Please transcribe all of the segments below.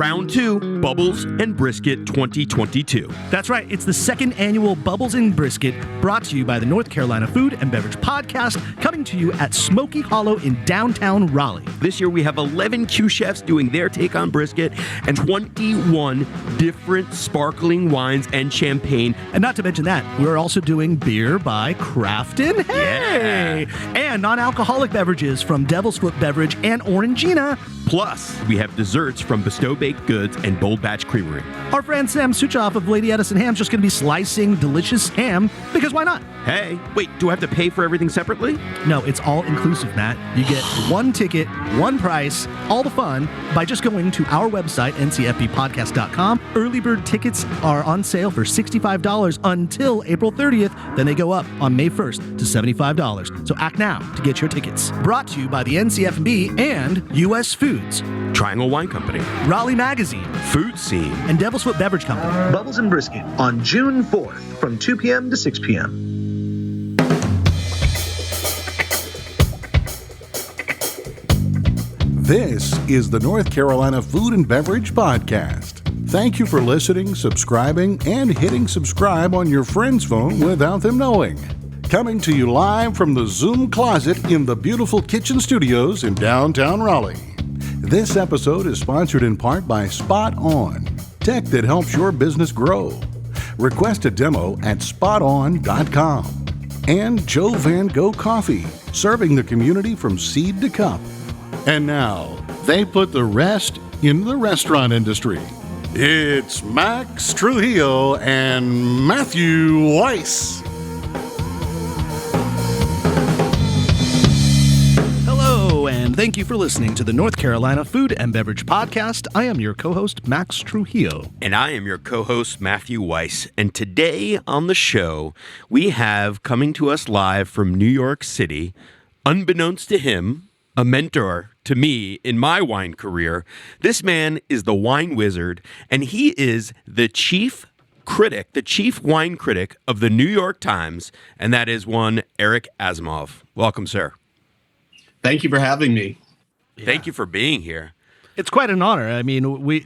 Round 2, Bubbles and Brisket 2022. That's right. It's the second annual Bubbles and Brisket, brought to you by the North Carolina Food and Beverage Podcast, coming to you at Smoky Hollow in downtown Raleigh. This year we have 11 Q chefs doing their take on brisket and 21 different sparkling wines and champagne. And not to mention that, we're also doing beer by Craftin' Hey! Yeah. And non-alcoholic beverages from Devil's Foot Beverage and Orangina. Plus, we have desserts from Bestow Baked Goods and Bold Batch Creamery. Our friend Sam Suchoff of Lady Edison Ham's just going to be slicing delicious ham, because why not? Hey, wait, do I have to pay for everything separately? No, it's all inclusive, Matt. You get one ticket, one price, all the fun, by just going to our website, ncfbpodcast.com. Early bird tickets are on sale for $65 until April 30th. Then they go up on May 1st to $75. So act now to get your tickets. Brought to you by the NCFB and U.S. Foods, Triangle Wine Company, Raleigh Magazine, Food Scene, and Devil's Foot Beverage Company. Bubbles and Brisket on June 4th from 2 p.m. to 6 p.m. This is the North Carolina Food and Beverage Podcast. Thank you for listening, subscribing, and hitting subscribe on your friend's phone without them knowing. Coming to you live from the Zoom closet in the beautiful kitchen studios in downtown Raleigh. This episode is sponsored in part by Spot On, tech that helps your business grow. Request a demo at spoton.com. And Joe Van Gogh Coffee, serving the community from seed to cup. And now, they put the rest in the restaurant industry. It's Max Trujillo and Matthew Weiss. Hello, and thank you for listening to the North Carolina Food and Beverage Podcast. I am your co-host, Max Trujillo. And I am your co-host, Matthew Weiss. And today on the show, we have coming to us live from New York City, unbeknownst to him, a mentor to me in my wine career. This man is the wine wizard, and he is the chief critic, the chief wine critic of the New York Times, and that is one Eric Asimov. Welcome, sir. Thank you for having me. Thank you for being here. It's quite an honor. I mean,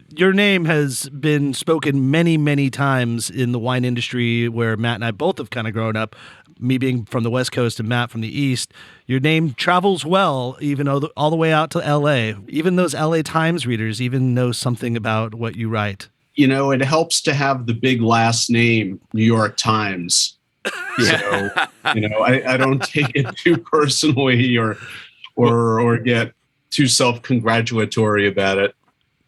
your name has been spoken many, many times in the wine industry where Matt and I both have kind of grown up, me being from the West Coast and Matt from the East. Your name travels well, even all the way out to L.A. Even those L.A. Times readers even know something about what you write. You know, it helps to have the big last name, New York Times. So, I don't take it too personally or get too self-congratulatory about it.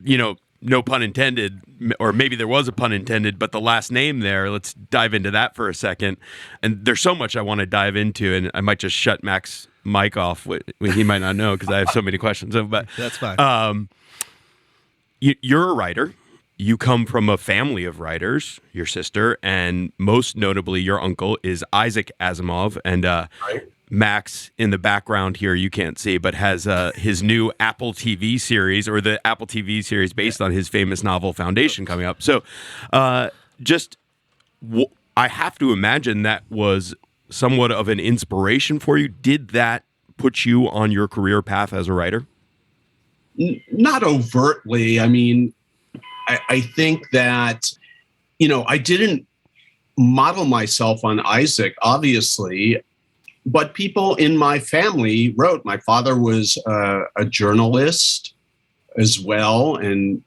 You know, no pun intended, or maybe there was a pun intended, but the last name there, let's dive into that for a second. And there's so much I want to dive into, and I might just shut Mac's mic off. He might not know because I have so many questions. But that's fine. You're a writer. You come from a family of writers, your sister, and most notably your uncle is Isaac Asimov. And Right. Max in the background here, you can't see, but has his new Apple TV series, or the Apple TV series based on his famous novel Foundation, coming up. So I have to imagine that was somewhat of an inspiration for you. Did that put you on your career path as a writer? Not overtly. I mean, I think that, I didn't model myself on Isaac, obviously, but people in my family wrote. My father was a journalist as well, and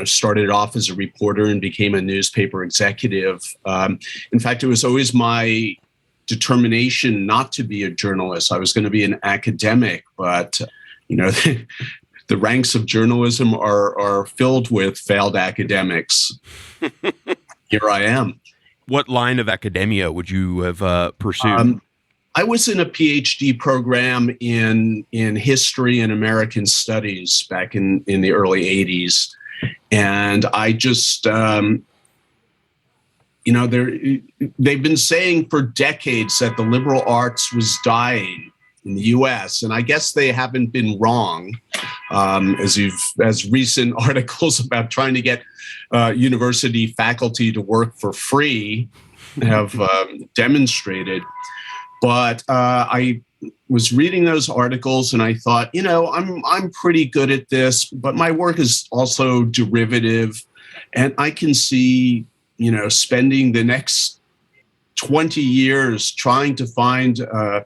started off as a reporter and became a newspaper executive. In fact, it was always my determination not to be a journalist. I was going to be an academic, but the ranks of journalism are filled with failed academics. Here I am. What line of academia would you have pursued? I was in a PhD program in history and American studies back in the early 80s. And I just, they've been saying for decades that the liberal arts was dying in the U.S., and I guess they haven't been wrong, as recent articles about trying to get university faculty to work for free have demonstrated. But I was reading those articles and I thought, I'm pretty good at this, but my work is also derivative, and I can see, spending the next 20 years trying to find a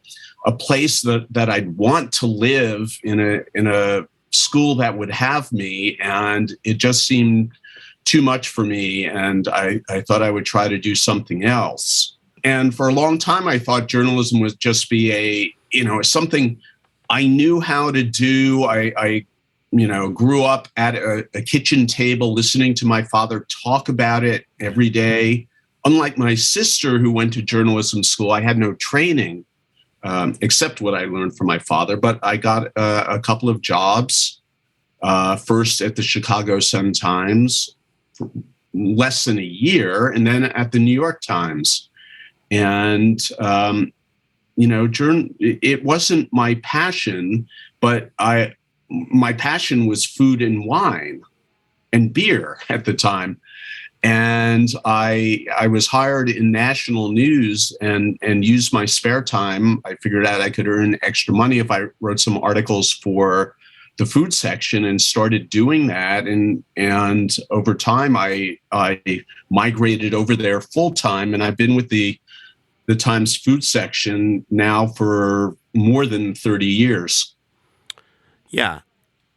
place that I'd want to live in a school that would have me, and it just seemed too much for me, and I thought I would try to do something else. And for a long time, I thought journalism would just be something I knew how to do. I grew up at a kitchen table listening to my father talk about it every day. Unlike my sister, who went to journalism school, I had no training except what I learned from my father. But I got a couple of jobs, first at the Chicago Sun-Times for less than a year, and then at the New York Times. And, it wasn't my passion, but my passion was food and wine and beer at the time. And I was hired in national news and used my spare time. I figured out I could earn extra money if I wrote some articles for the food section, and started doing that. And over time, I migrated over there full time, and I've been with the Times food section now for more than 30 years. Yeah.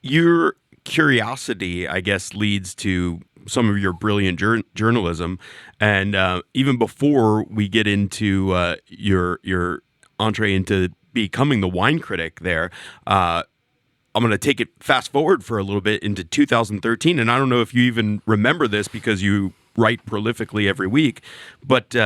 Your curiosity, I guess, leads to some of your brilliant journalism. And even before we get into your entree into becoming the wine critic there, I'm going to take it fast forward for a little bit into 2013. And I don't know if you even remember this because you write prolifically every week, but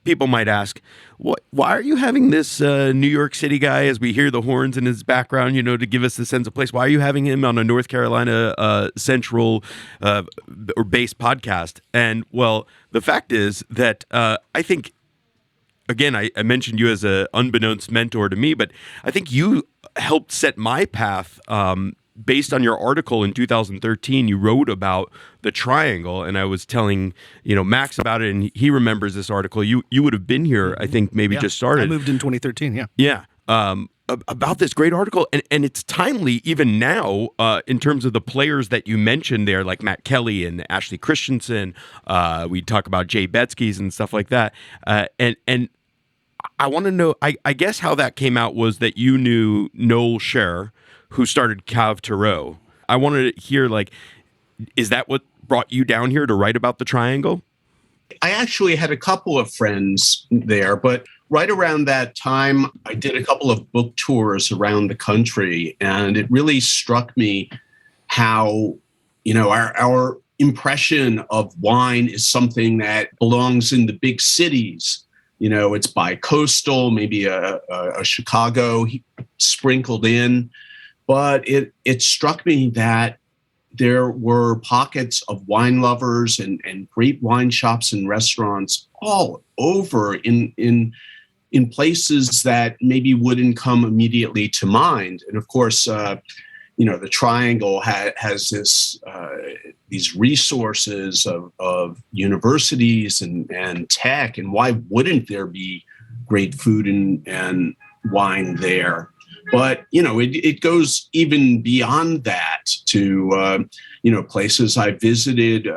people might ask, why are you having this New York City guy, as we hear the horns in his background, to give us the sense of place? Why are you having him on a North Carolina Central or based podcast? And well, the fact is that I think, again, I mentioned you as a unbeknownst mentor to me, but I think you helped set my path based on your article in 2013. You wrote about the triangle, and I was telling Max about it, and he remembers this article. You would have been here, I think, maybe just started. I moved in 2013. Yeah. About this great article, and it's timely even now in terms of the players that you mentioned there, like Matt Kelly and Ashley Christensen. We talk about Jay Betsky's and stuff like that, and I want to know, I guess how that came out was that you knew Noel Scher, who started Cave Tarot. I wanted to hear, is that what brought you down here to write about the triangle? I actually had a couple of friends there, but right around that time, I did a couple of book tours around the country, and it really struck me how, our impression of wine is something that belongs in the big cities. It's bi-coastal, maybe a Chicago sprinkled in. But it struck me that there were pockets of wine lovers and great wine shops and restaurants all over in places that maybe wouldn't come immediately to mind. And of course, the Triangle has these resources of universities and tech, and why wouldn't there be great food and wine there? But, it goes even beyond that to, places I visited,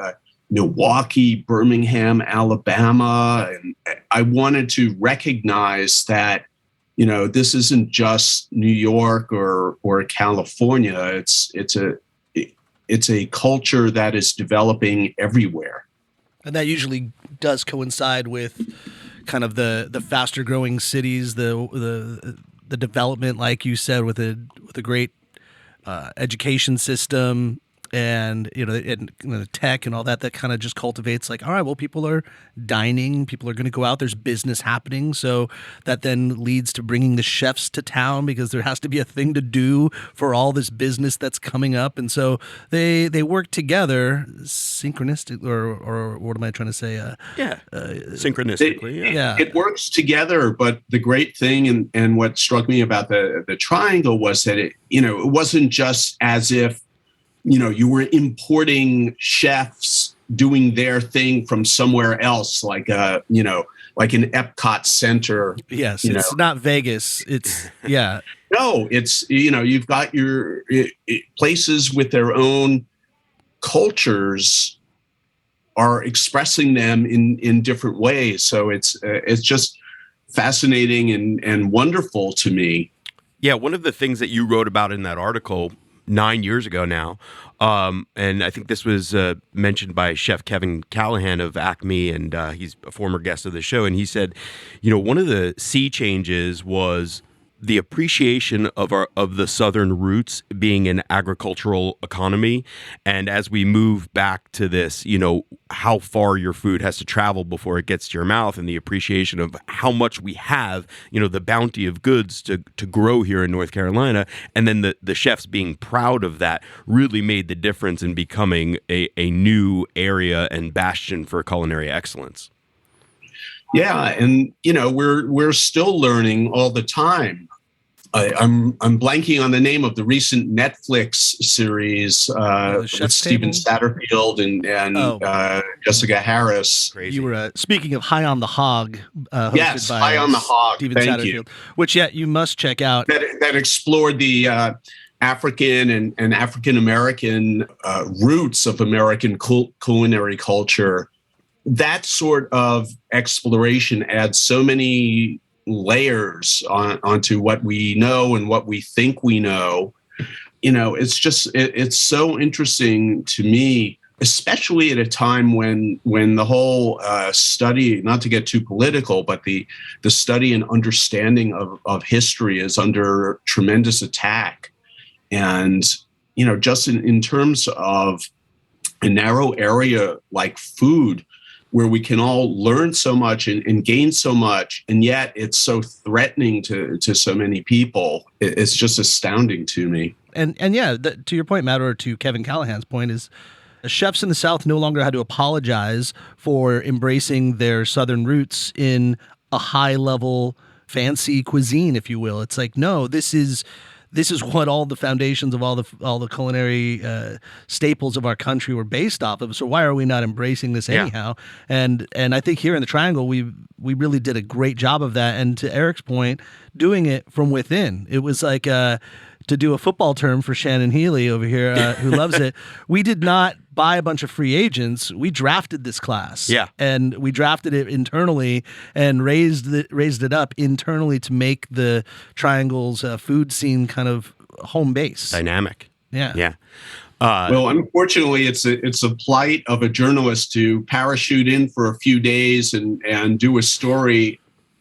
Milwaukee, Birmingham, Alabama. And I wanted to recognize that, this isn't just New York or California. It's a culture that is developing everywhere. And that usually does coincide with kind of the faster growing cities, the development, like you said, with a great education system, and and tech and all that kind of just cultivates all right, well, people are dining, people are going to go out, there's business happening, so that then leads to bringing the chefs to town because there has to be a thing to do for all this business that's coming up, and so they work together synchronistic, or what am I trying to say? Synchronistically. It works together, but the great thing and what struck me about the Triangle was that it wasn't just as if you were importing chefs doing their thing from somewhere else, like like an Epcot Center. Yes, it's not Vegas. It's No, it's you've got your places with their own cultures are expressing them in different ways. So it's just fascinating and wonderful to me. Yeah, one of the things that you wrote about in that article 9 years ago now, and I think this was mentioned by Chef Kevin Callahan of Acme, and he's a former guest of the show, and he said, one of the sea changes was the appreciation of the southern roots being an agricultural economy, and as we move back to this, how far your food has to travel before it gets to your mouth, and the appreciation of how much we have, the bounty of goods to grow here in North Carolina, and then the chefs being proud of that really made the difference in becoming a new area and bastion for culinary excellence. Yeah, and we're still learning all the time. I'm blanking on the name of the recent Netflix series with Steven Satterfield and Jessica Harris. Crazy. You were speaking of High on the Hog. Yes, by High on the Hog. Steven Thank Satterfield, you. which you must check out. That explored the African and African American roots of American culinary culture. That sort of exploration adds so many layers onto what we know and what we think we know. It's just it's so interesting to me, especially at a time when the whole study, not to get too political, but the study and understanding of history is under tremendous attack. And just in terms of a narrow area like food, where we can all learn so much and gain so much, and yet it's so threatening to so many people. It's just astounding to me. And to your point, Matt, or to Kevin Callahan's point, is chefs in the South no longer had to apologize for embracing their Southern roots in a high-level, fancy cuisine, if you will. It's like, no, this is what all the foundations of all the culinary staples of our country were based off of. So why are we not embracing this anyhow? And I think here in the Triangle, we really did a great job of that. And to Eric's point, doing it from within. It was like to do a football term for Shannon Healy over here, who loves it. We did not buy a bunch of free agents. We drafted this class. Yeah. And we drafted it internally and raised it up internally to make the Triangle's food scene kind of home base. Dynamic. Yeah. Yeah. Well, unfortunately, it's a plight of a journalist to parachute in for a few days and do a story.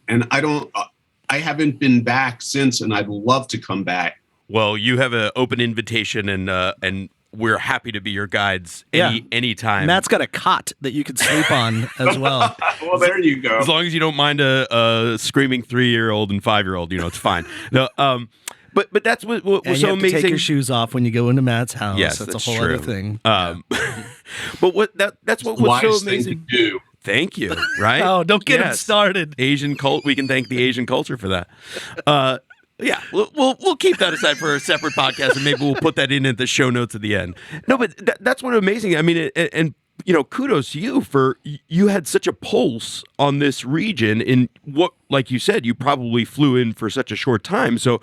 And I haven't been back since, and I'd love to come back. Well, you have an open invitation, and we're happy to be your guides anytime. Matt's got a cot that you could sleep on as well. Well, there you go. As long as you don't mind a screaming 3-year-old and 5-year-old, it's fine. No, but that's what was and so you have amazing. To take your shoes off when you go into Matt's house. Yes, that's that's a whole true. other thing. But that's what was so Wise thing amazing. to do. Thank you. Right? Oh, don't get him started. Asian cult. We can thank the Asian culture for that. Yeah, we'll keep that aside for a separate podcast, and maybe we'll put that in at the show notes at the end. No, but that's what amazing. I mean, and kudos to you for you had such a pulse on this region in what, like you said, you probably flew in for such a short time. So,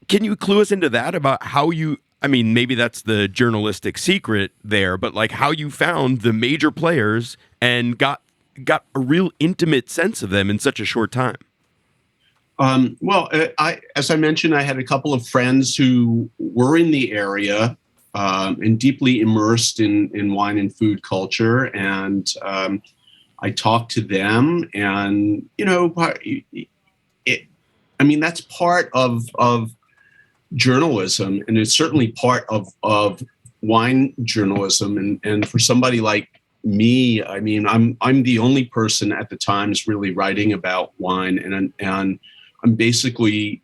can you clue us into that about how you? I mean, maybe that's the journalistic secret there, but like how you found the major players and got a real intimate sense of them in such a short time. As I mentioned, I had a couple of friends who were in the area and deeply immersed in wine and food culture. And I talked to them, and, that's part of journalism, and it's certainly part of wine journalism. And for somebody like me, I mean, I'm the only person at the Times really writing about wine, and I'm basically,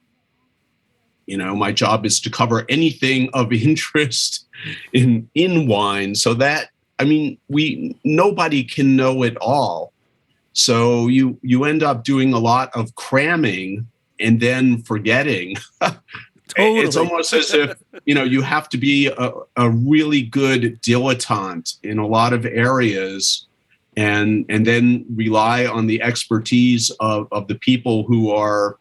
my job is to cover anything of interest in wine. So that, nobody can know it all. So you end up doing a lot of cramming and then forgetting. Totally. It's almost as if, you have to be a really good dilettante in a lot of areas and then rely on the expertise of the people who are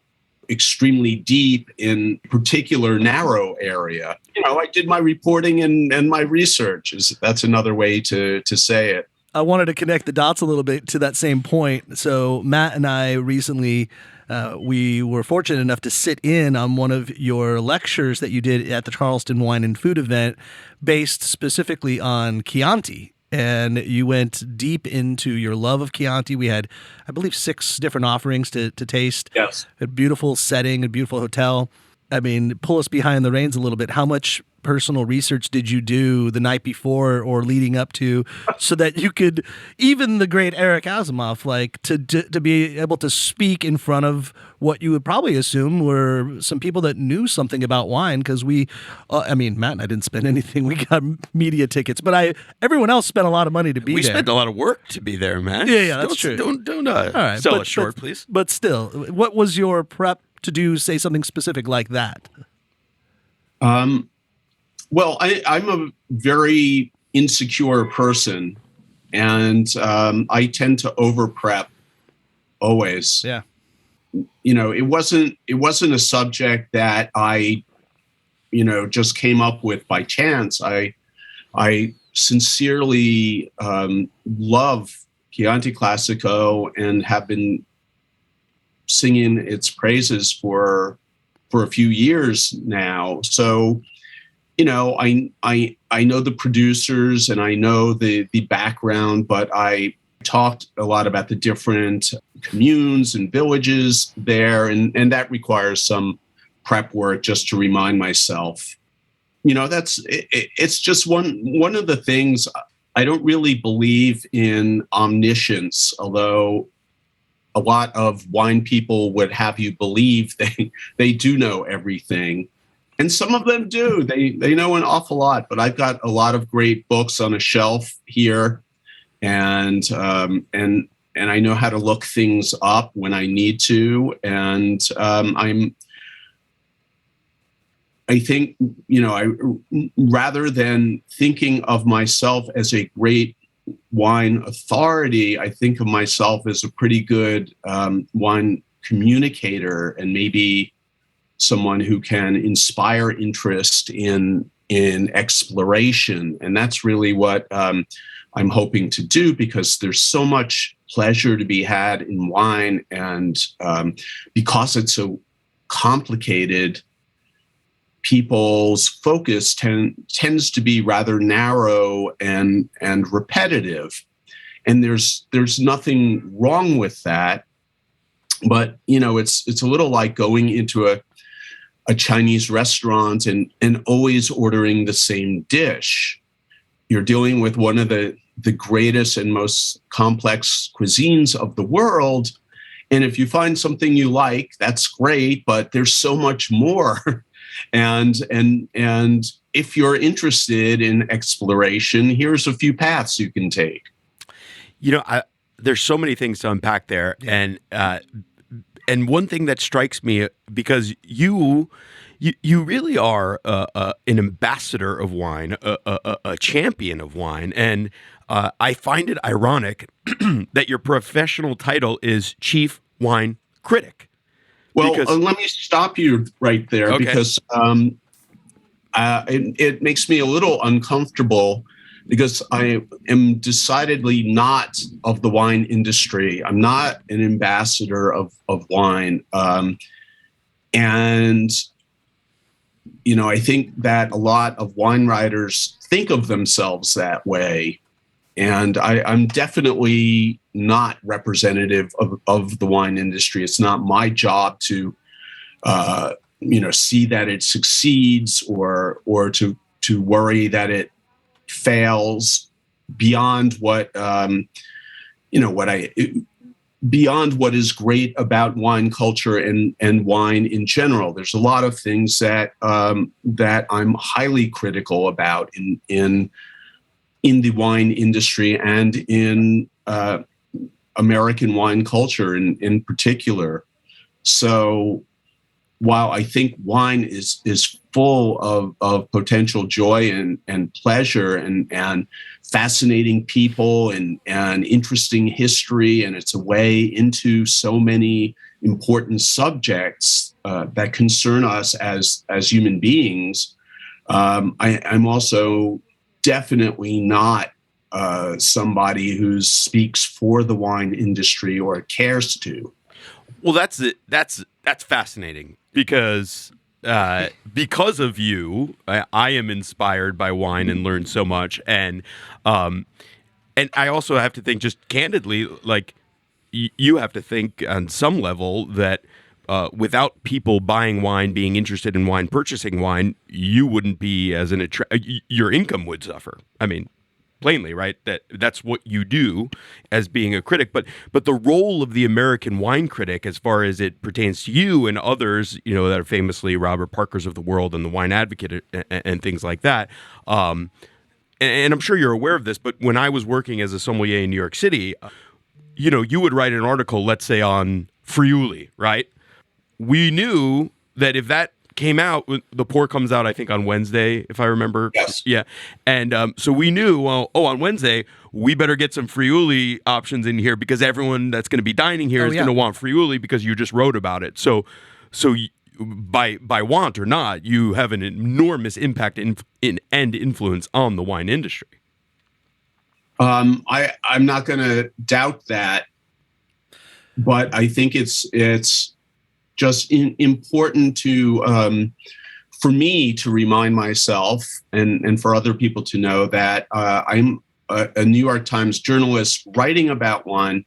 extremely deep in particular narrow area. I did my reporting and my research. That's another way to say it. I wanted to connect the dots a little bit to that same point. So Matt and I recently, we were fortunate enough to sit in on one of your lectures that you did at the Charleston Wine and Food event based specifically on Chianti. And you went deep into your love of Chianti. We had, I believe, 6 different offerings to taste. Yes. A beautiful setting, a beautiful hotel. I mean, pull us behind the reins a little bit. How much personal research did you do the night before or leading up to so that you could, even the great Eric Asimov, like to be able to speak in front of what you would probably assume were some people that knew something about wine? Because Matt and I didn't spend anything. We got media tickets, but everyone else spent a lot of money to be there. We spent a lot of work to be there, man. Yeah, that's true. Don't All right, sell it short, please. But still, what was your prep to do, say something specific like that? Well, I'm a very insecure person, and I tend to over prep always. Yeah. It wasn't a subject that I, just came up with by chance. I sincerely love Chianti Classico and have been singing its praises for a few years now. So, I know the producers and I know the background, but I talked a lot about the different communes and villages there, and that requires some prep work just to remind myself. It's just one of the things. I don't really believe in omniscience, although a lot of wine people would have you believe they do know everything. And some of them do. They know an awful lot, but I've got a lot of great books on a shelf here, and I know how to look things up when I need to. And I think, rather than thinking of myself as a great wine authority, I think of myself as a pretty good wine communicator, and maybe someone who can inspire interest in exploration. And that's really what I'm hoping to do, because there's so much pleasure to be had in wine. And because it's so complicated, people's focus tends to be rather narrow and repetitive. And there's nothing wrong with that. But, it's a little like going into a Chinese restaurant and always ordering the same dish. You're dealing with one of the greatest and most complex cuisines of the world. And if you find something you like, that's great, but there's so much more. And if you're interested in exploration, here's a few paths you can take. There's so many things to unpack there. Yeah. And one thing that strikes me, because you really are an ambassador of wine, a champion of wine, and I find it ironic that your professional title is Chief Wine Critic. Well, let me stop you right there, okay, because it makes me a little uncomfortable, because I am decidedly not of the wine industry. I'm not an ambassador of wine. And, I think that a lot of wine writers think of themselves that way. And I'm definitely not representative of the wine industry. It's not my job to, see that it succeeds or to worry that it fails beyond beyond what is great about wine culture and wine in general. There's a lot of things that I'm highly critical about in the wine industry and in American wine culture in particular. So, while I think wine is full of potential joy and pleasure and fascinating people and interesting history, and it's a way into so many important subjects that concern us as human beings, I'm also definitely not somebody who speaks for the wine industry or cares to. Well, that's it. That's fascinating because of you, I am inspired by wine and learn so much, and I also have to think, just candidly, like you have to think on some level that without people buying wine, being interested in wine, purchasing wine, you wouldn't be as your income would suffer. I mean, plainly, right? That's what you do as being a critic. But the role of the American wine critic, as far as it pertains to you and others, you know, that are famously Robert Parkers of the world and the Wine Advocate and things like that. And I'm sure you're aware of this, but when I was working as a sommelier in New York City, you know, you would write an article, let's say on Friuli, right? We knew that if that came out, the pour comes out, I think, on Wednesday, if I remember. Yes. Yeah. And so we knew, well, on Wednesday, we better get some Friuli options in here because everyone that's going to be dining here is going to want Friuli because you just wrote about it. So by want or not, you have an enormous impact and influence on the wine industry. I'm not going to doubt that, but I think it's just important to for me to remind myself and for other people to know that I'm a New York Times journalist writing about wine,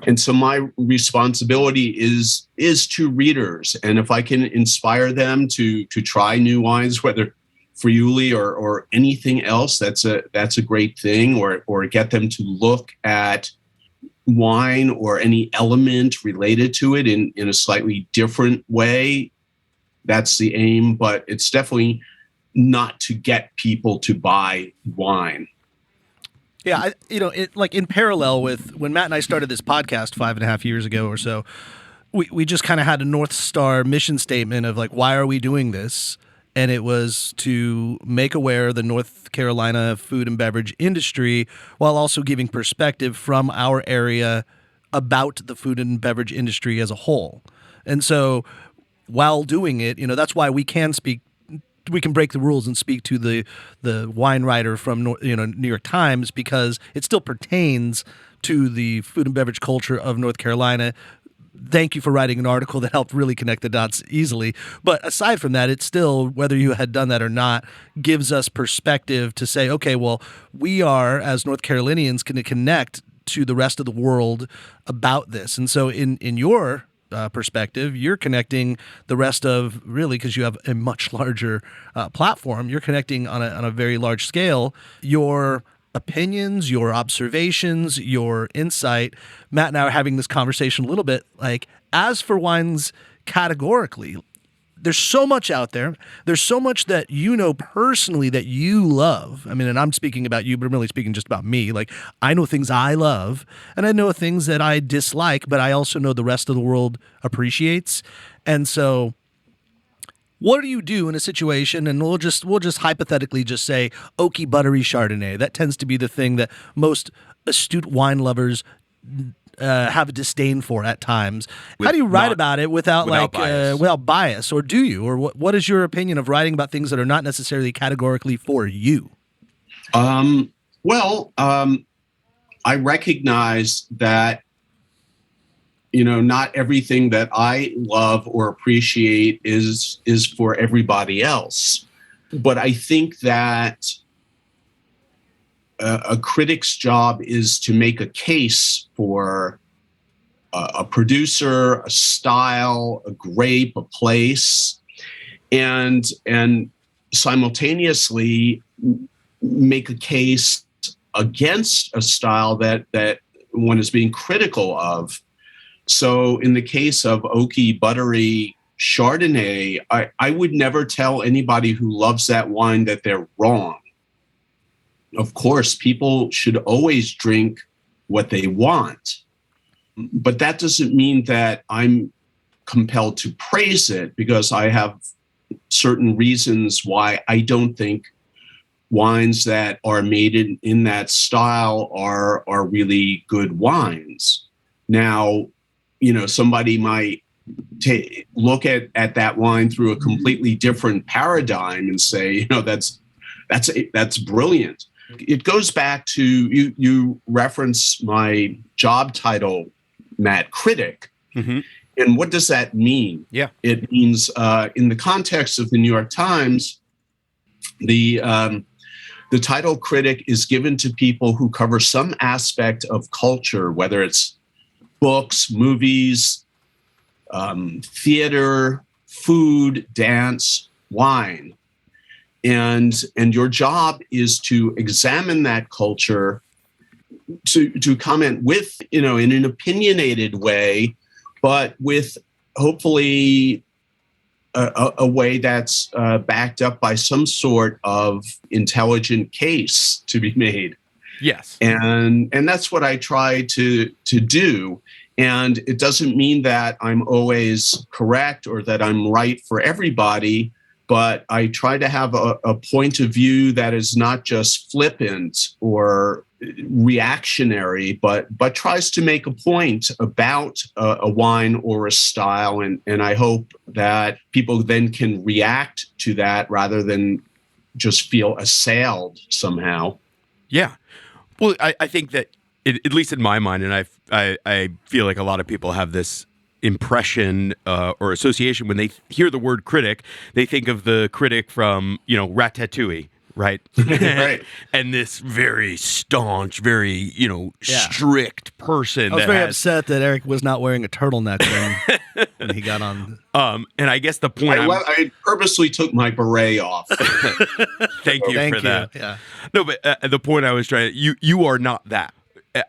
and so my responsibility is to readers, and if I can inspire them to try new wines, whether Friuli or anything else, that's a great thing, or get them to look at wine or any element related to it in a slightly different way. That's the aim, but it's definitely not to get people to buy wine. Yeah, like in parallel with when Matt and I started this podcast 5.5 years ago or so, we just kind of had a North Star mission statement of like, why are we doing this? And it was to make aware the North Carolina food and beverage industry while also giving perspective from our area about the food and beverage industry as a whole. And so while doing it, you know, that's why we can break the rules and speak to the wine writer from New York Times, because it still pertains to the food and beverage culture of North Carolina. Thank you for writing an article that helped really connect the dots easily. But aside from that, it's still, whether you had done that or not, gives us perspective to say, okay, well, we are, as North Carolinians, going to connect to the rest of the world about this. And so in your perspective, you're connecting the rest of, really, because you have a much larger platform, you're connecting on a very large scale, your opinions, your observations, your insight. Matt and I are having this conversation a little bit, like, as for wines categorically, there's so much out there. There's so much that you know personally that you love. I mean, and I'm speaking about you, but I'm really speaking just about me. Like, I know things I love, and I know things that I dislike, but I also know the rest of the world appreciates. And so what do you do in a situation, and we'll just hypothetically just say oaky, buttery Chardonnay. That tends to be the thing that most astute wine lovers have a disdain for at times. How do you write about it without bias, or do you? Or what is your opinion of writing about things that are not necessarily categorically for you? I recognize that, you know, not everything that I love or appreciate is for everybody else. But I think that a critic's job is to make a case for a producer, a style, a grape, a place, and simultaneously make a case against a style that one is being critical of. So in the case of oaky, buttery Chardonnay, I would never tell anybody who loves that wine that they're wrong. Of course, people should always drink what they want, but that doesn't mean that I'm compelled to praise it because I have certain reasons why I don't think wines that are made in that style are really good wines. Now, somebody might look at that wine through a completely different paradigm and say, that's brilliant. It goes back to you reference my job title, Matt, critic. Mm-hmm. And what does that mean? Yeah. It means in the context of the New York Times, the title critic is given to people who cover some aspect of culture, whether it's books, movies, theater, food, dance, wine. And your job is to examine that culture, to comment with, in an opinionated way, but with hopefully a way that's backed up by some sort of intelligent case to be made. Yes. And that's what I try to do. And it doesn't mean that I'm always correct or that I'm right for everybody, but I try to have a point of view that is not just flippant or reactionary, but tries to make a point about a wine or a style. And I hope that people then can react to that rather than just feel assailed somehow. Yeah. Well, I think that, at least in my mind, and I feel like a lot of people have this impression or association when they hear the word critic, they think of the critic from, Ratatouille, right? Right. And this very staunch, very, strict person. I was very upset that Eric was not wearing a turtleneck when he got on. And I guess the point I purposely took my beret off. Thank you for that. Yeah. No, but the point I was trying to, you are not that.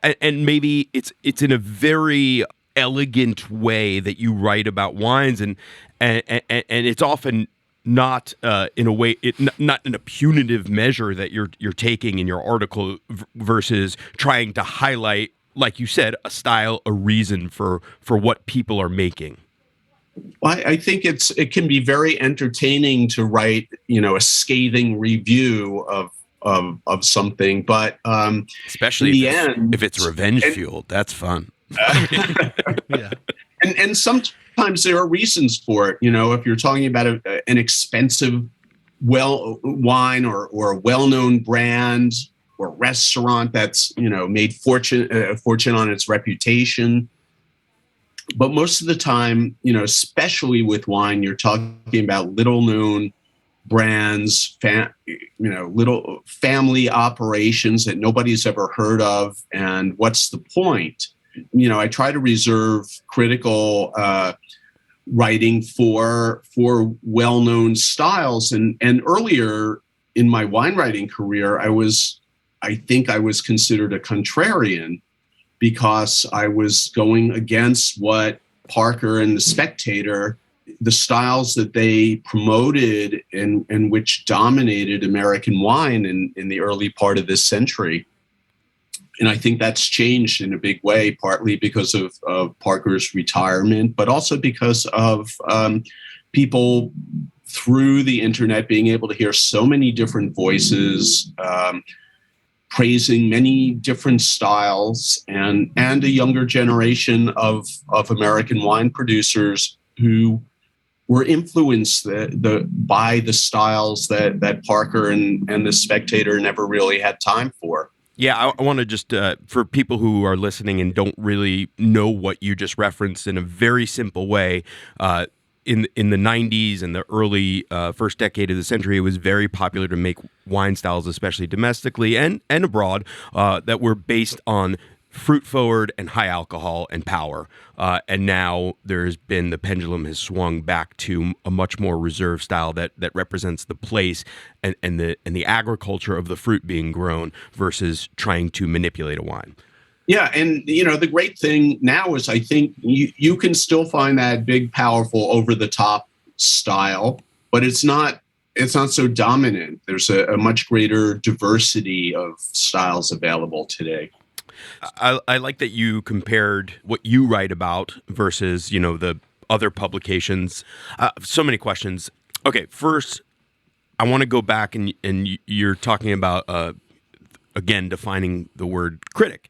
And maybe it's in a very elegant way that you write about wines, and it's often not in a way, not in a punitive measure that you're taking in your article versus trying to highlight, like you said, a style, a reason for what people are making. Well, I think it can be very entertaining to write, a scathing review of something, but especially if it's revenge fueled, that's fun. Yeah. And sometimes there are reasons for it. If you're talking about an expensive wine or a well-known brand or restaurant that's made a fortune on its reputation. But most of the time, especially with wine, you're talking about little-known brands, little family operations that nobody's ever heard of. And what's the point? I try to reserve critical writing for well-known styles. And earlier in my wine writing career, I think I was considered a contrarian because I was going against what Parker and the Spectator, the styles that they promoted and which dominated American wine in the early part of this century. And I think that's changed in a big way, partly because of Parker's retirement, but also because of people through the internet being able to hear so many different voices, praising many different styles, and a younger generation of American wine producers who were influenced by the styles that Parker and the Spectator never really had time for. Yeah, I want to just, for people who are listening and don't really know what you just referenced, in a very simple way, in the 90s and the early first decade of the century, it was very popular to make wine styles, especially domestically and abroad, that were based on fruit forward and high alcohol and power. And now the pendulum has swung back to a much more reserved style that represents the place and the agriculture of the fruit being grown versus trying to manipulate a wine. Yeah, and the great thing now is I think you can still find that big, powerful, over-the-top style, but it's not so dominant. There's a much greater diversity of styles available today. I like that you compared what you write about versus, the other publications. So many questions. Okay, first, I want to go back and you're talking about, again, defining the word critic.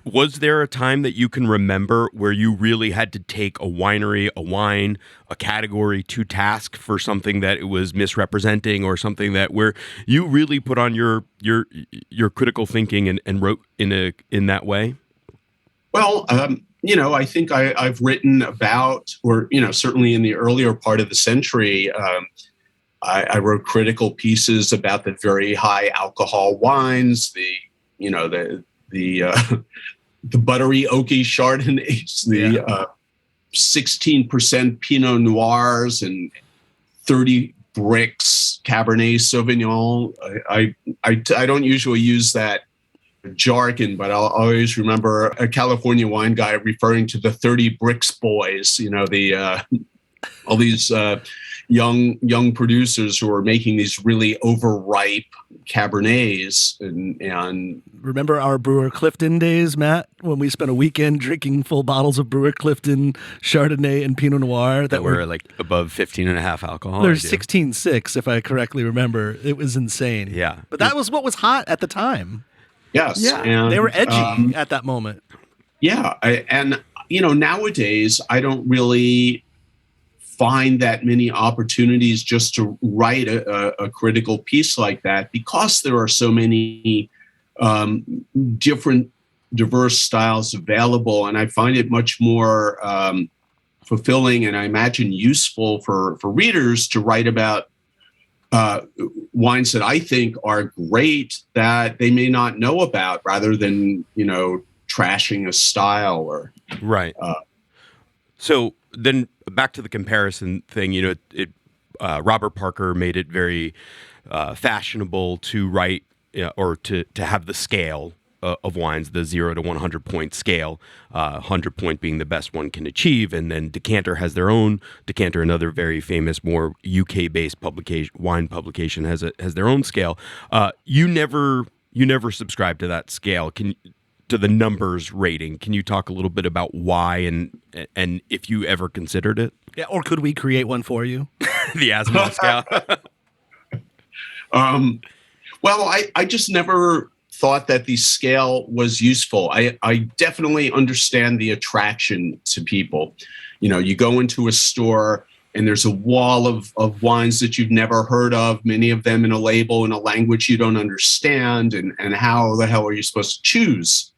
Was there a time that you can remember where you really had to take a winery, a wine, a category to task for something that it was misrepresenting, or something that where you really put on your critical thinking and wrote in that way? Well, I think I've written about, or certainly in the earlier part of the century, I wrote critical pieces about the very high alcohol wines, the buttery oaky Chardonnays, the 16% Pinot Noirs, and 30 bricks Cabernet Sauvignon. I don't usually use that jargon, but I'll always remember a California wine guy referring to the 30 bricks boys. All these young producers who are making these really overripe Cabernets, and remember our Brewer Clifton days, Matt, when we spent a weekend drinking full bottles of Brewer Clifton Chardonnay and Pinot Noir that were like above 15.5 alcohol. There's 16.6, if I correctly remember. It was insane. Yeah, but that was what was hot at the time. Yes, yeah, and they were edgy at that moment. Yeah, nowadays I don't really find that many opportunities just to write a critical piece like that, because there are so many different, diverse styles available, and I find it much more fulfilling and I imagine useful for readers to write about wines that I think are great that they may not know about, rather than trashing a style or right. So then back to the comparison thing, Robert Parker made it very fashionable to write or to have the scale of wines, the 0 to 100 point scale, 100 point being the best one can achieve. And then Decanter has their own. Decanter, another very famous, more UK based wine publication, has their own scale. You never subscribe to that scale. To the numbers rating. Can you talk a little bit about why and if you ever considered it? Yeah, or could we create one for you? The Asimov scale. Well, I just never thought that the scale was useful. I definitely understand the attraction to people. You go into a store and there's a wall of wines that you've never heard of, many of them in a label in a language you don't understand, and how the hell are you supposed to choose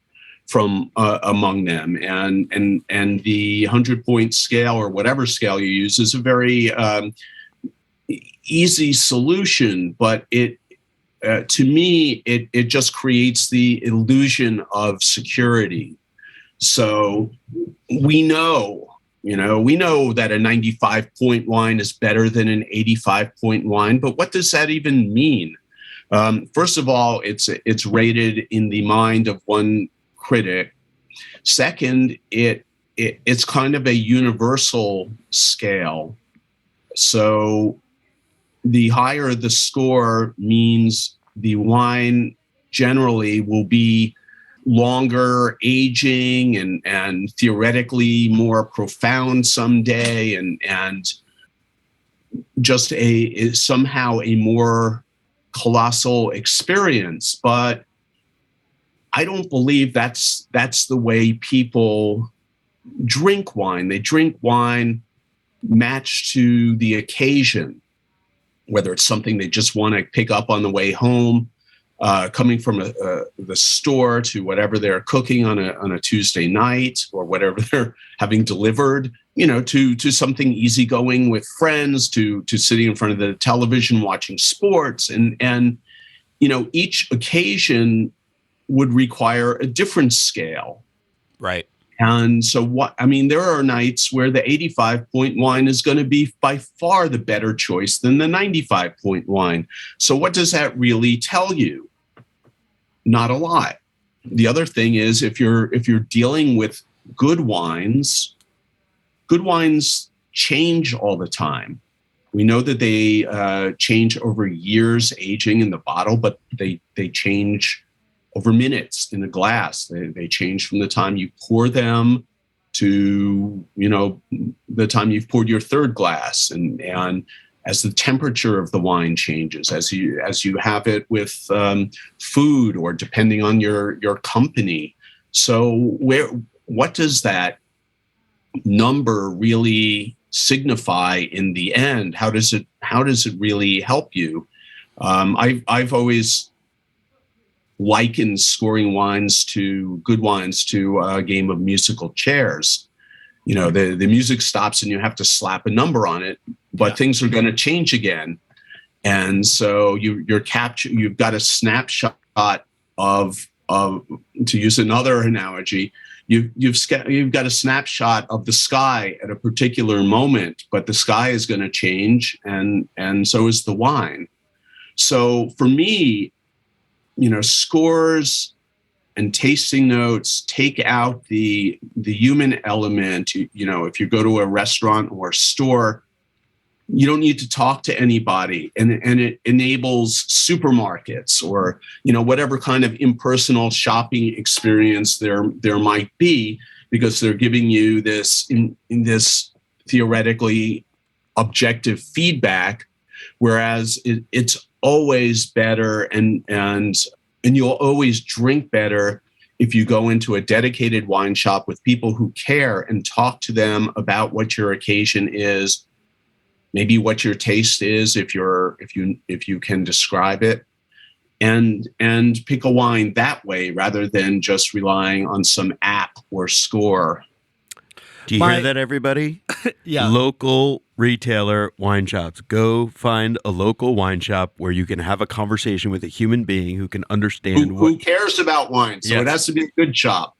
from among them? And the 100-point scale, or whatever scale you use, is a very easy solution, but it to me it just creates the illusion of security. So we know that a 95-point wine is better than an 85-point wine, but what does that even mean? First of all, it's rated in the mind of one critic. Second, it's kind of a universal scale. So the higher the score means the wine generally will be longer aging and theoretically more profound someday, and just somehow a more colossal experience. But I don't believe that's the way people drink wine. They drink wine matched to the occasion, whether it's something they just want to pick up on the way home, coming from the store, to whatever they're cooking on a Tuesday night, or whatever they're having delivered, to something easygoing with friends, to sitting in front of the television watching sports, and each occasion would require a different scale. Right. And so there are nights where the 85-point wine is going to be by far the better choice than the 95-point wine. So what does that really tell you? Not a lot. The other thing is, if you're dealing with good wines change all the time. We know that they change over years aging in the bottle, but they change over minutes in the glass. They change from the time you pour them to, the time you've poured your third glass, and as the temperature of the wine changes, as you have it with food, or depending on your company. So what does that number really signify in the end? How does it really help you? I've always likened scoring good wines to a game of musical chairs. The music stops and you have to slap a number on it, but things are going to change again. And so you've got a snapshot of, to use another analogy, you've got a snapshot of the sky at a particular moment, but the sky is going to change, and so is the wine. So for me, scores and tasting notes take out the human element. If you go to a restaurant or a store, you don't need to talk to anybody, and it enables supermarkets or whatever kind of impersonal shopping experience there might be, because they're giving you this in this theoretically objective feedback, whereas it's always better, and you'll always drink better if you go into a dedicated wine shop with people who care and talk to them about what your occasion is, maybe what your taste is, if you can describe it, and pick a wine that way rather than just relying on some app or score. Do you hear that, everybody? Yeah. Local retailer wine shops. Go find a local wine shop where you can have a conversation with a human being who can understand who cares about wine. So Yes. It has to be a good shop.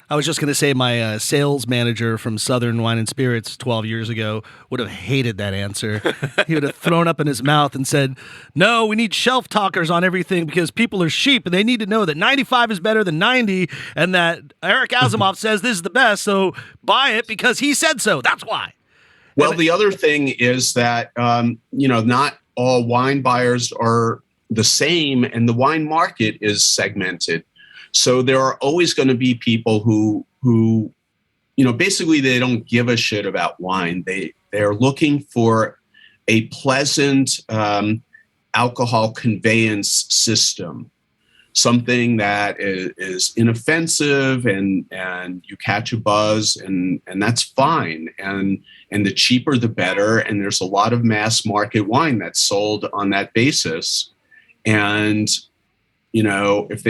I was just going to say my sales manager from Southern Wine and Spirits 12 years ago would have hated that answer. He would have thrown up in his mouth and said, no, we need shelf talkers on everything because people are sheep and they need to know that 95 is better than 90 and that Eric Asimov says this is the best, so buy it because he said so. That's why. Well, the other thing is that, not all wine buyers are the same, and the wine market is segmented. So there are always going to be people who basically they don't give a shit about wine. They're looking for a pleasant alcohol conveyance system, something that is inoffensive and you catch a buzz, and that's fine. And the cheaper the better. And there's a lot of mass market wine that's sold on that basis. And if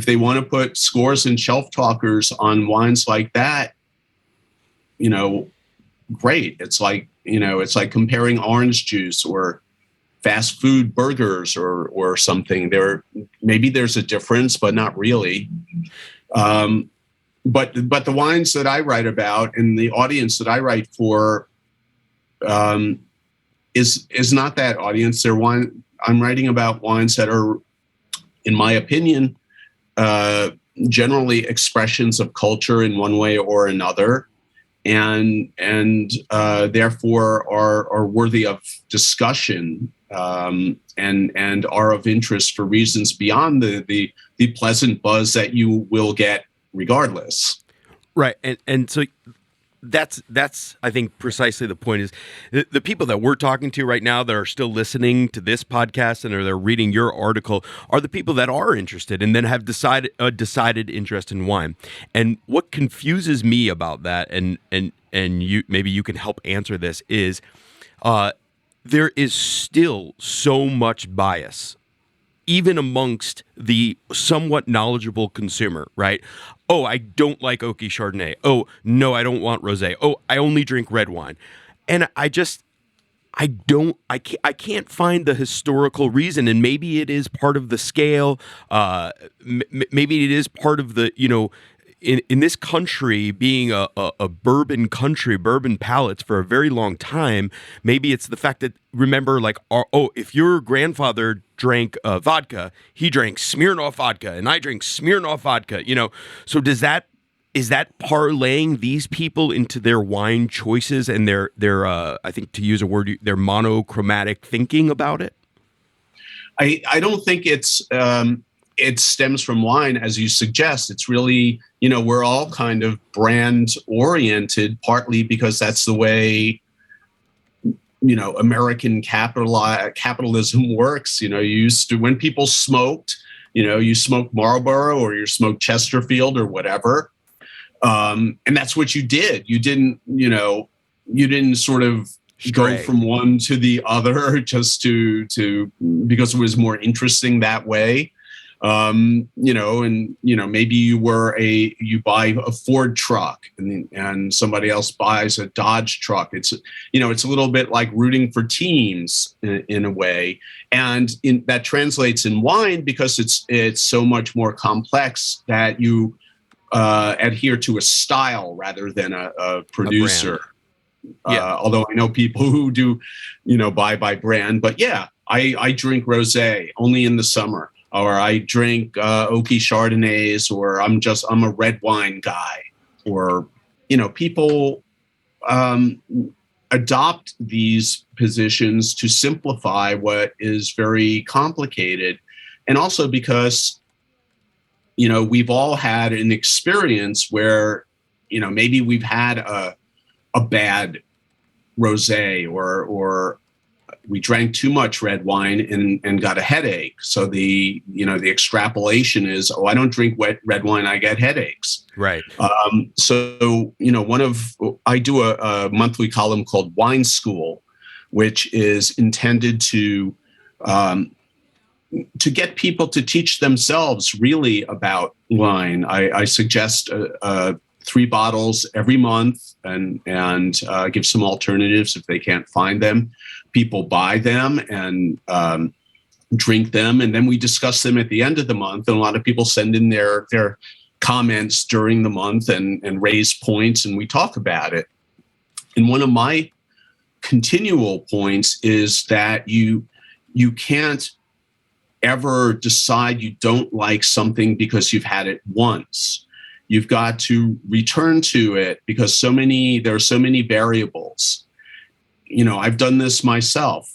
they want to put scores and shelf talkers on wines like that, great. It's like comparing orange juice or fast food burgers or something. Maybe there's a difference, but not really. But the wines that I write about and the audience that I write for is not that audience. I'm writing about wines that are, in my opinion, generally expressions of culture in one way or another, and therefore are worthy of discussion, and are of interest for reasons beyond the pleasant buzz that you will get regardless. Right. And so that's I think precisely the point is the people that we're talking to right now that are still listening to this podcast and they're reading your article are the people that are interested and then have decided interest in wine. And what confuses me about that, and you maybe you can help answer this, is there is still so much bias even amongst the somewhat knowledgeable consumer, right? Oh, I don't like oaky Chardonnay. Oh, no, I don't want rosé. Oh, I only drink red wine. And I can't find the historical reason. And maybe it is part of the scale. Maybe it is part of the, in this country being a bourbon country, bourbon palates for a very long time, maybe it's the fact that, remember, if your grandfather drank vodka, he drank Smirnoff vodka, and I drink Smirnoff vodka, So is that parlaying these people into their wine choices and their I think, to use a word, their monochromatic thinking about it? I don't think it's it stems from wine, as you suggest. It's really, we're all kind of brand oriented, partly because that's the way, American capitalism works. You used to, when people smoked, you smoked Marlboro or you smoked Chesterfield or whatever. And that's what you did. You didn't sort of go from one to the other just to because it was more interesting that way. Maybe you buy a Ford truck and somebody else buys a Dodge truck. It's a little bit like rooting for teams in a way. And that translates in wine because it's so much more complex that you adhere to a style rather than a producer. Although I know people who do, buy by brand, but I drink rosé only in the summer, or I drink oaky Chardonnays, or I'm a red wine guy, or, people adopt these positions to simplify what is very complicated. And also because, we've all had an experience where, maybe we've had a bad rosé or we drank too much red wine and got a headache. So the extrapolation is, I don't drink red wine, I get headaches. Right. So, I do a monthly column called Wine School, which is intended to get people to teach themselves really about wine. I suggest 3 bottles every month and give some alternatives if they can't find them. People buy them and drink them, and then we discuss them at the end of the month. And a lot of people send in their comments during the month and raise points, and we talk about it. And one of my continual points is that you can't ever decide you don't like something because you've had it once. You've got to return to it because there are so many variables. I've done this myself.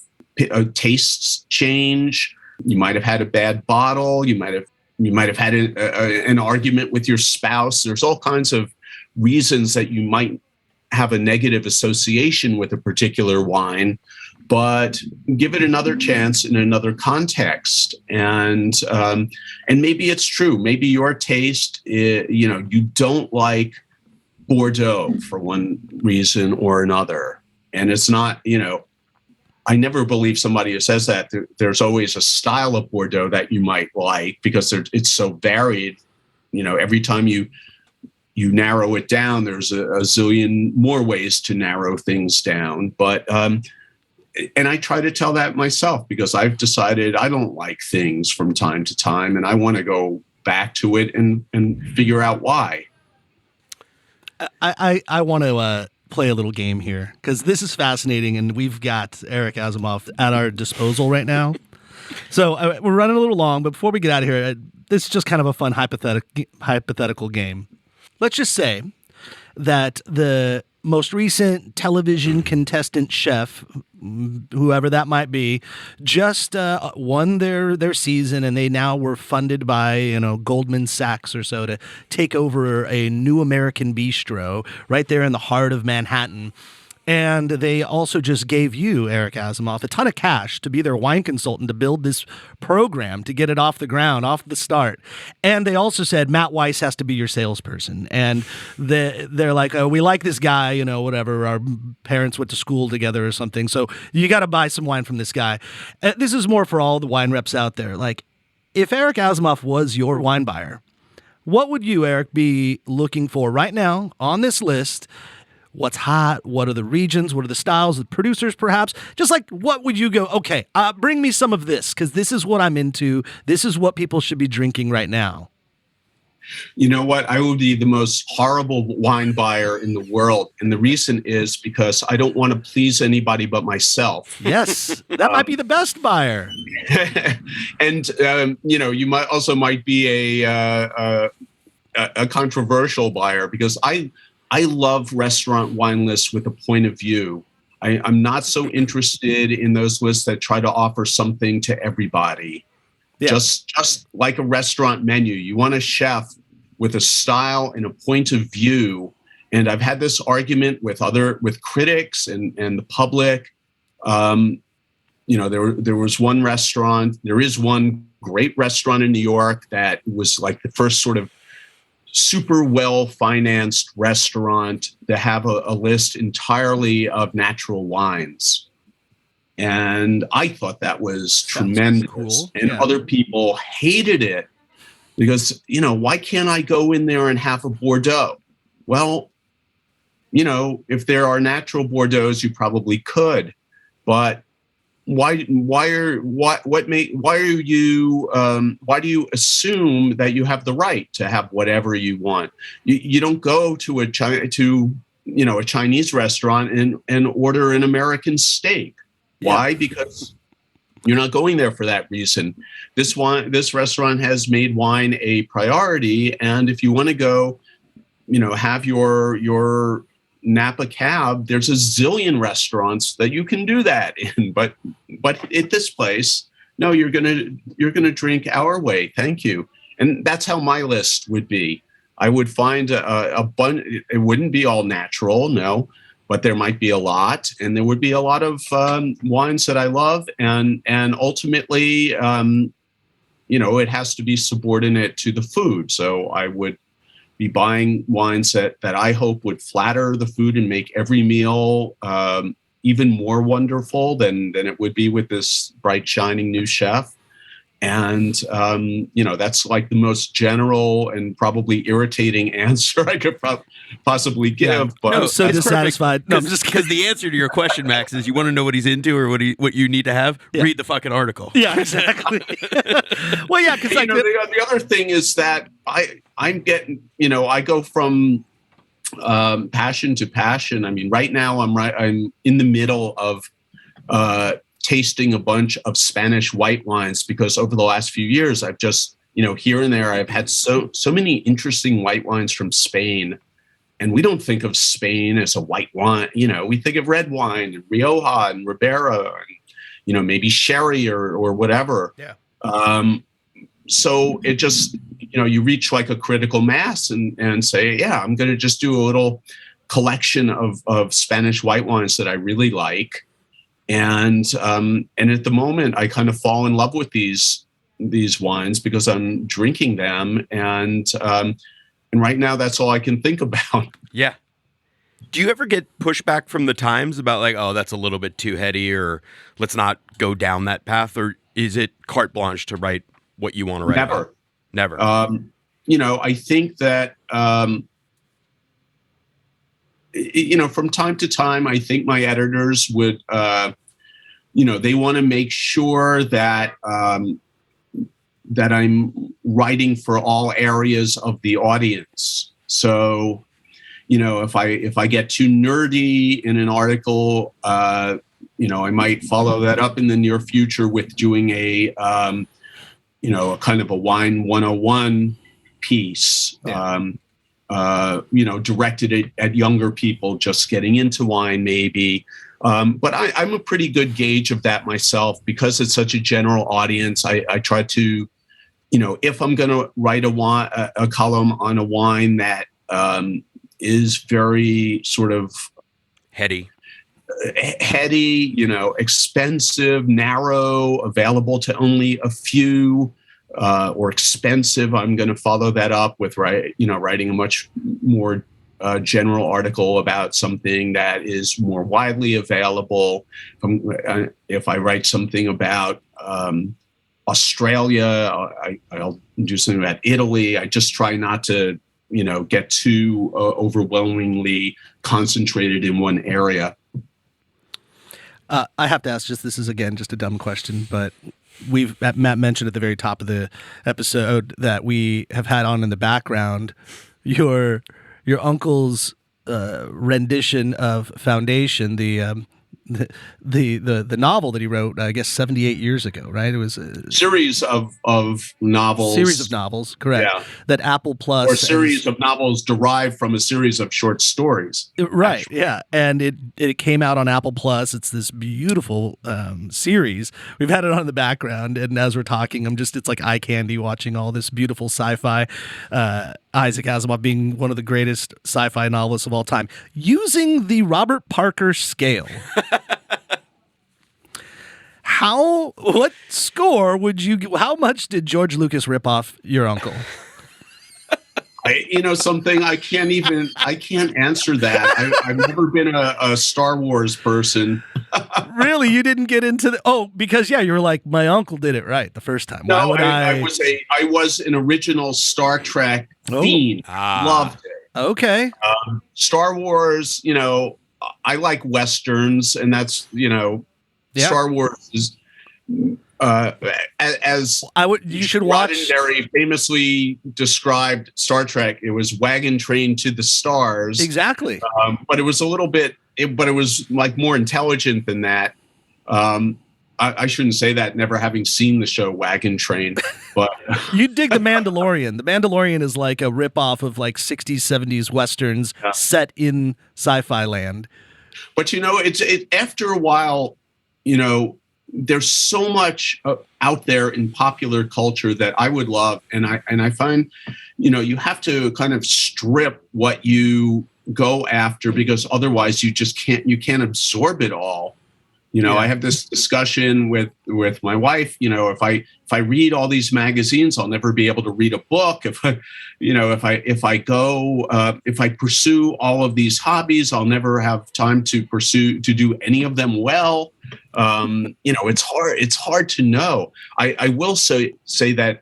Tastes change. You might have had a bad bottle. You might have had an argument with your spouse. There's all kinds of reasons that you might have a negative association with a particular wine, but give it another chance in another context. And maybe it's true. Maybe your taste, you don't like Bordeaux for one reason or another. And it's not, I never believe somebody who says that. There's always a style of Bordeaux that you might like because it's so varied. Every time you narrow it down, there's a zillion more ways to narrow things down. But and I try to tell that myself because I've decided I don't like things from time to time, and I want to go back to it and figure out why. I want to play a little game here because this is fascinating, and we've got Eric Asimov at our disposal right now. So we're running a little long, but before we get out of here, this is just kind of a fun hypothetical game. Let's just say that the most recent television contestant chef, whoever that might be, just won their season, and they now were funded by Goldman Sachs or so to take over a new American bistro right there in the heart of Manhattan. And they also just gave you, Eric Asimov, a ton of cash to be their wine consultant to build this program, to get it off the ground, off the start. And they also said, Matt Weiss has to be your salesperson. And they're like, we like this guy, whatever. Our parents went to school together or something. So you got to buy some wine from this guy. This is more for all the wine reps out there. Like, if Eric Asimov was your wine buyer, what would you, Eric, be looking for right now on this list? What's hot? What are the regions? What are the styles? The producers, perhaps? Just like, what would you go, okay, bring me some of this, because this is what I'm into. This is what people should be drinking right now. You know what? I would be the most horrible wine buyer in the world. And the reason is because I don't want to please anybody but myself. Yes, that might be the best buyer. And, you might be a controversial buyer because I love restaurant wine lists with a point of view. I'm not so interested in those lists that try to offer something to everybody. just like a restaurant menu. You want a chef with a style and a point of view. And I've had this argument with critics and the public. There was one restaurant. There is one great restaurant in New York that was like the first sort of super well-financed restaurant to have a list entirely of natural wines. And I thought that was tremendous. Cool. And other people hated it because, why can't I go in there and have a Bordeaux? Well, if there are natural Bordeaux's, you probably could, but why do you assume that you have the right to have whatever you want? You don't go to a Chinese restaurant and order an American steak. Why? Because you're not going there for that reason. This restaurant has made wine a priority, and if you want to go, have your Napa cab, there's a zillion restaurants that you can do that in. But at this place, no, you're gonna drink our way. Thank you. And that's how my list would be. I would find a bunch. It wouldn't be all natural, no. But there might be a lot, and there would be a lot of wines that I love, and ultimately, it has to be subordinate to the food. So I would be buying wines that I hope would flatter the food and make every meal even more wonderful than it would be with this bright, shining new chef. And, that's like the most general and probably irritating answer I could possibly give. Yeah. But I'm so dissatisfied. No, Just because the answer to your question, Max, is you want to know what he's into or what you need to have, read the fucking article. Yeah, exactly. Well, yeah, because the other thing is that I'm getting, I go from passion to passion. I mean, right now I'm in the middle of tasting a bunch of Spanish white wines because over the last few years, I've just, here and there, I've had so many interesting white wines from Spain. And we don't think of Spain as a white wine. We think of red wine and Rioja and Ribera and, maybe sherry or whatever. Yeah. So it just, you reach like a critical mass and say, yeah, I'm going to just do a little collection of Spanish white wines that I really like. And at the moment, I kind of fall in love with these wines because I'm drinking them, and right now that's all I can think about. Yeah. Do you ever get pushback from the Times about like, oh, that's a little bit too heady, or let's not go down that path, or is it carte blanche to write what you want to write? Never. I think that. From time to time, I think my editors would, they want to make sure that that I'm writing for all areas of the audience. So, if I get too nerdy in an article, I might follow that up in the near future with doing a kind of a wine 101 piece. Yeah. Directed at younger people just getting into wine, maybe. But I'm a pretty good gauge of that myself because it's such a general audience. I try to, if I'm going to write a column on a wine that is very sort of heady, expensive, narrow, available to only a few. Or expensive, I'm going to follow that up with writing a much more general article about something that is more widely available. If I write something about Australia, I'll do something about Italy. I just try not to, get too overwhelmingly concentrated in one area. I have to ask, this is again just a dumb question, but Matt mentioned at the very top of the episode that we have had on in the background your uncle's rendition of Foundation, the the novel that he wrote, I guess 78 years ago, right? It was a Series of novels. Correct. Yeah. That Apple Plus, or a series of novels derived from a series of short stories. right? Actually. Yeah, and it came out on Apple Plus. It's this beautiful series. We've had it on in the background, and as we're talking, it's like eye candy watching all this beautiful sci-fi. Isaac Asimov being one of the greatest sci-fi novelists of all time, using the Robert Parker scale. What score would you? How much did George Lucas rip off your uncle? Something I can't answer that. I've never been a Star Wars person. Really, you didn't get into because you were like, my uncle did it right the first time. No, Why would I was an original Star Trek fiend. Loved it. Okay. Star Wars, I like Westerns, and that's, Star Wars is, as you should watch. Roddenberry famously described Star Trek. It was wagon train to the stars. Exactly. But it was a little bit, but it was like more intelligent than that. I shouldn't say that, never having seen the show Wagon Train, but you dig The Mandalorian. The Mandalorian is like a ripoff of like 60s, 70s Westerns set in sci-fi land. But it's after a while, there's so much out there in popular culture that I would love, and I find, you have to kind of strip what you go after, because otherwise you can't absorb it all. I have this discussion with my wife. If I read all these magazines, I'll never be able to read a book. If I pursue all of these hobbies, I'll never have time to do any of them well. It's hard to know. I will say that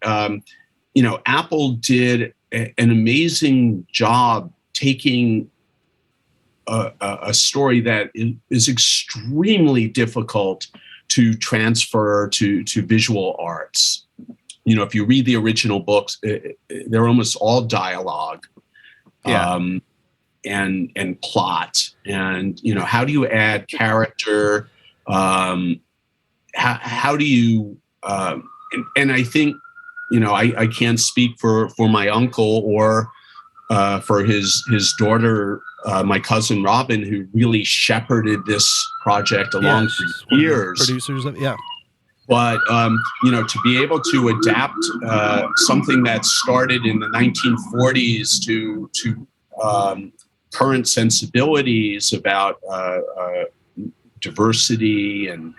Apple did an amazing job taking a story that is extremely difficult to transfer to visual arts. If you read the original books, they're almost all dialogue, and plot, and how do you add character? How do you? And I think I can't speak for my uncle or for his daughter. My cousin Robin, who really shepherded this project along for years. Producers of But to be able to adapt something that started in the 1940s to current sensibilities about diversity, and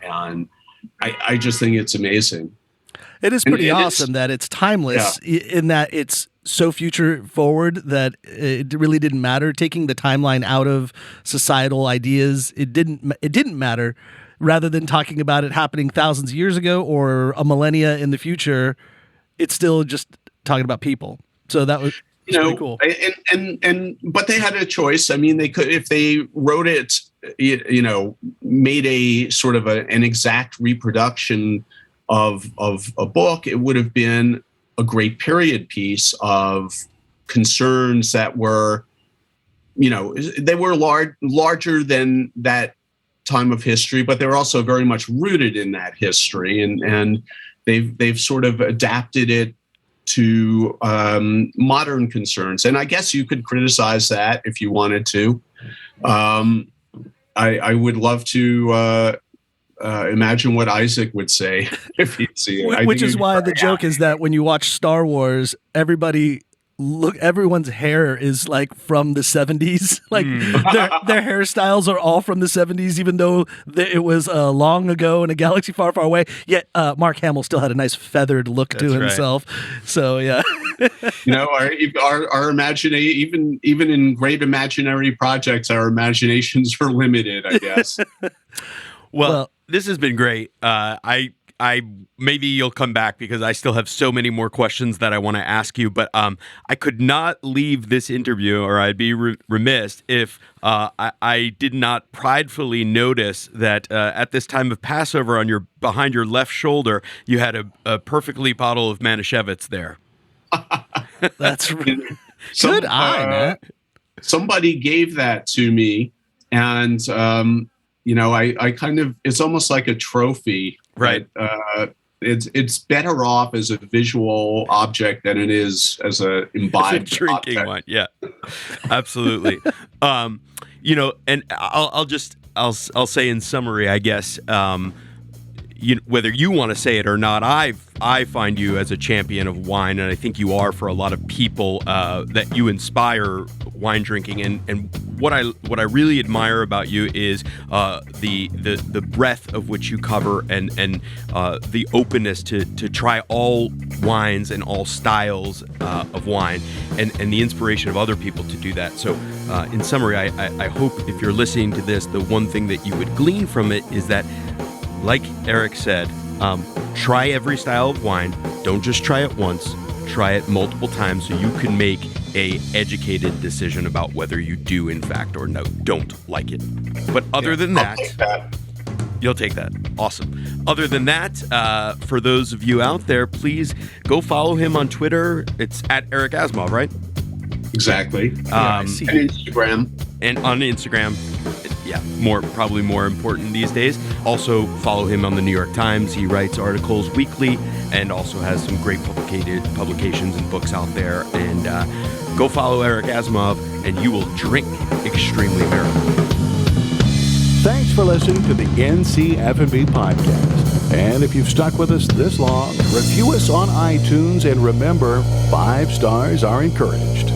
I just think it's amazing. It is pretty awesome that it's timeless in that it's so future forward that it really didn't matter. Taking the timeline out of societal ideas, it didn't matter. Rather than talking about it happening thousands of years ago or a millennia in the future, it's still just talking about people. So that was pretty cool. But they had a choice. I mean, they could, if they wrote it, made a sort of an exact reproduction of a book, it would have been a great period piece of concerns that were, they were larger than that time of history, but they're also very much rooted in that history, and they've sort of adapted it to modern concerns. And I guess you could criticize that if you wanted to. I would love to imagine what Isaac would say if he'd see it. Which is why the joke is that when you watch Star Wars, everyone's hair is like from the 70s. Like their hairstyles are all from the 70s, even though it was long ago in a galaxy far, far away. Yet Mark Hamill still had a nice feathered look to himself. Right. So yeah, our imagination, even in great imaginary projects, our imaginations are limited, I guess. Well, this has been great. I maybe you'll come back because I still have so many more questions that I want to ask you. But I could not leave this interview, or I'd be remiss if I did not pridefully notice that at this time of Passover, behind your left shoulder, you had a perfectly bottle of Manischewitz there. That's good eye, Matt. Somebody gave that to me, and I kind of, it's almost like a trophy. Right. It's better off as a visual object than it is as a imbibed drinking object. wine. Yeah, absolutely. And I'll say in summary, I guess, whether you want to say it or not, I find you as a champion of wine, and I think you are for a lot of people that you inspire wine drinking. And what I really admire about you is the breadth of which you cover and the openness to try all wines and all styles of wine, and the inspiration of other people to do that. So in summary, I hope if you're listening to this, the one thing that you would glean from it is that, like Eric said, try every style of wine. Don't just try it once. Try it multiple times so you can make a educated decision about whether you do, in fact, or don't like it. But other than that, you'll take that. Awesome. Other than that, for those of you out there, please go follow him on Twitter. It's at Eric Asimov, right? Exactly. I see. And Instagram. And on Instagram. Yeah, probably more important these days. Also, follow him on the New York Times. He writes articles weekly and also has some great publications and books out there. And go follow Eric Asimov, and you will drink extremely American. Thanks for listening to the NCF&B podcast. And if you've stuck with us this long, review us on iTunes, and remember, 5 stars are encouraged.